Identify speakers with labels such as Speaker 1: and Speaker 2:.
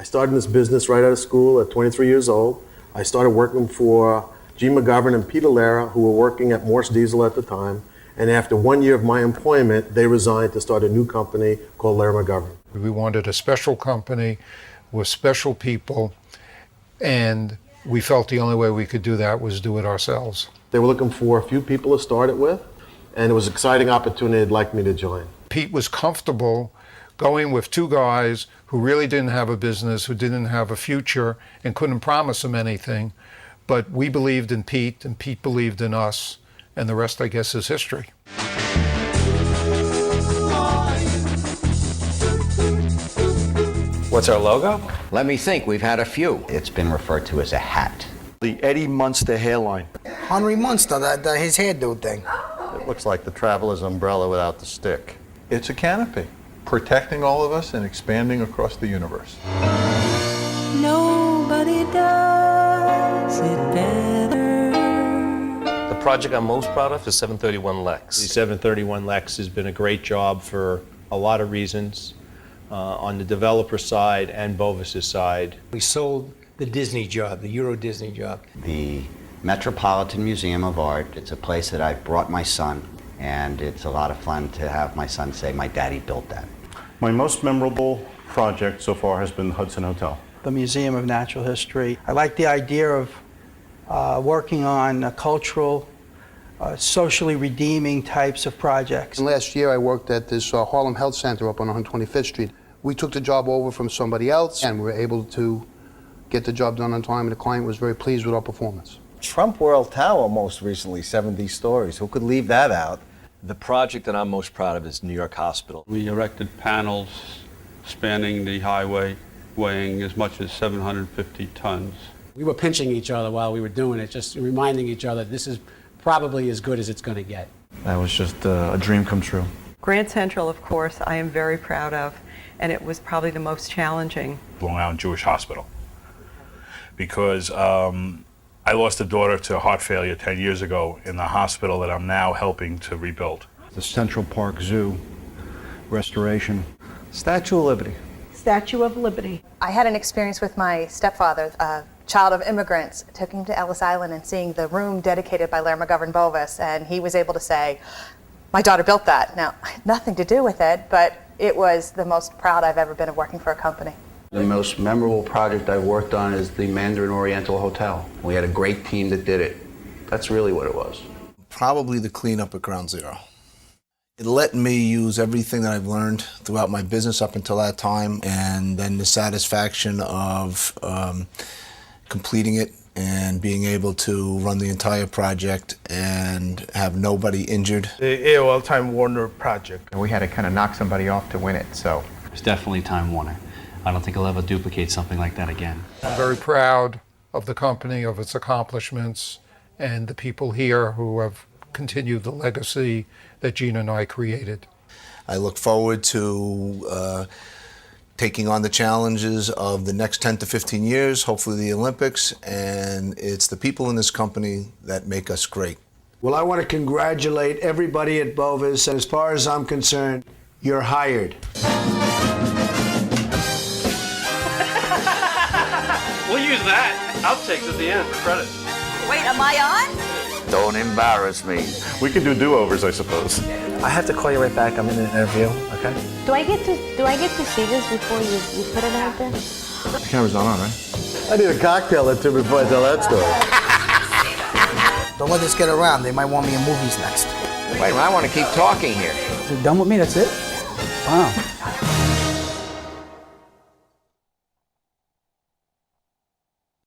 Speaker 1: started this business right out of school at 23 years old. I started working for G. McGovern and Peter Lara, who were working at Morse Diesel at the time. And after 1 year of my employment, they resigned to start a new company called Lara McGovern.
Speaker 2: We wanted a special company with special people, and we felt the only way we could do that was do it ourselves.
Speaker 1: They were looking for a few people to start it with, and it was an exciting opportunity they'd like me to join.
Speaker 2: Pete was comfortable going with two guys who really didn't have a business, who didn't have a future, and couldn't promise him anything. But we believed in Pete, and Pete believed in us, and the rest, I guess, is history.
Speaker 3: What's our logo?
Speaker 4: Let me think, we've had a few. It's been referred to as a hat.
Speaker 5: The Eddie Munster hairline.
Speaker 6: Henry Munster, his hairdo thing.
Speaker 7: It looks like the traveler's umbrella without the stick.
Speaker 8: It's a canopy, protecting all of us and expanding across the universe.
Speaker 9: Nobody does it better.
Speaker 3: The project I'm most proud of is 731 Lex.
Speaker 10: The 731 Lex has been a great job for a lot of reasons, on the developer side and Bovis' side.
Speaker 11: We sold the Disney job, the Euro Disney job.
Speaker 4: The Metropolitan Museum of Art. It's a place that I brought my son, and it's a lot of fun to have my son say, my daddy built that.
Speaker 5: My most memorable project so far has been the Hudson Hotel.
Speaker 6: The Museum of Natural History. I like the idea of working on cultural, socially redeeming types of projects.
Speaker 12: And last year I worked at this Harlem Health Center up on 125th Street. We took the job over from somebody else and we were able to get the job done on time, and the client was very pleased with our performance.
Speaker 7: Trump World Tower most recently, 70 stories. Who could leave that out?
Speaker 3: The project that I'm most proud of is New York Hospital.
Speaker 13: We erected panels spanning the highway, weighing as much as 750 tons.
Speaker 14: We were pinching each other while we were doing it, just reminding each other this is probably as good as it's going to get.
Speaker 5: That was just a dream come true.
Speaker 9: Grand Central, of course, I am very proud of, and it was probably the most challenging.
Speaker 15: Long Island Jewish Hospital, because I lost a daughter to heart failure 10 years ago in the hospital that I'm now helping to rebuild.
Speaker 5: The Central Park Zoo restoration.
Speaker 7: Statue of Liberty.
Speaker 9: Statue of Liberty.
Speaker 16: I had an experience with my stepfather, a child of immigrants. I took him to Ellis Island and seeing the room dedicated by Lara McGovern Bovis, and he was able to say, my daughter built that. Now, I had nothing to do with it, but it was the most proud I've ever been of working for a company.
Speaker 12: The most memorable project I've worked on is the Mandarin Oriental Hotel. We had a great team that did it. That's really what it was.
Speaker 17: Probably the cleanup at Ground Zero. It let me use everything that I've learned throughout my business up until that time, and then the satisfaction of completing it and being able to run the entire project and have nobody injured.
Speaker 18: The AOL Time Warner project.
Speaker 19: We had to kind of knock somebody off to win it, so.
Speaker 20: It's definitely Time Warner. I don't think I'll ever duplicate something like that again.
Speaker 2: I'm very proud of the company, of its accomplishments, and the people here who have continued the legacy that Gene and I created.
Speaker 17: I look forward to taking on the challenges of the next 10 to 15 years, hopefully the Olympics, and it's the people in this company that make us great.
Speaker 6: Well, I want to congratulate everybody at Bovis, and as far as I'm concerned, you're hired.
Speaker 13: We'll use that. Outtakes at the end for credit.
Speaker 9: Wait, am I on?
Speaker 7: Don't embarrass me.
Speaker 5: We can do do-overs, I suppose.
Speaker 11: I have to call you right back. I'm in an interview, okay?
Speaker 7: Do I get to see this before you put it out there?
Speaker 5: The camera's not on, right?
Speaker 1: I need a cocktail or two before I tell that story.
Speaker 6: Don't let this get around. They might want me in movies next.
Speaker 4: Wait, I want to keep talking here.
Speaker 6: You're done with me? That's it? Wow.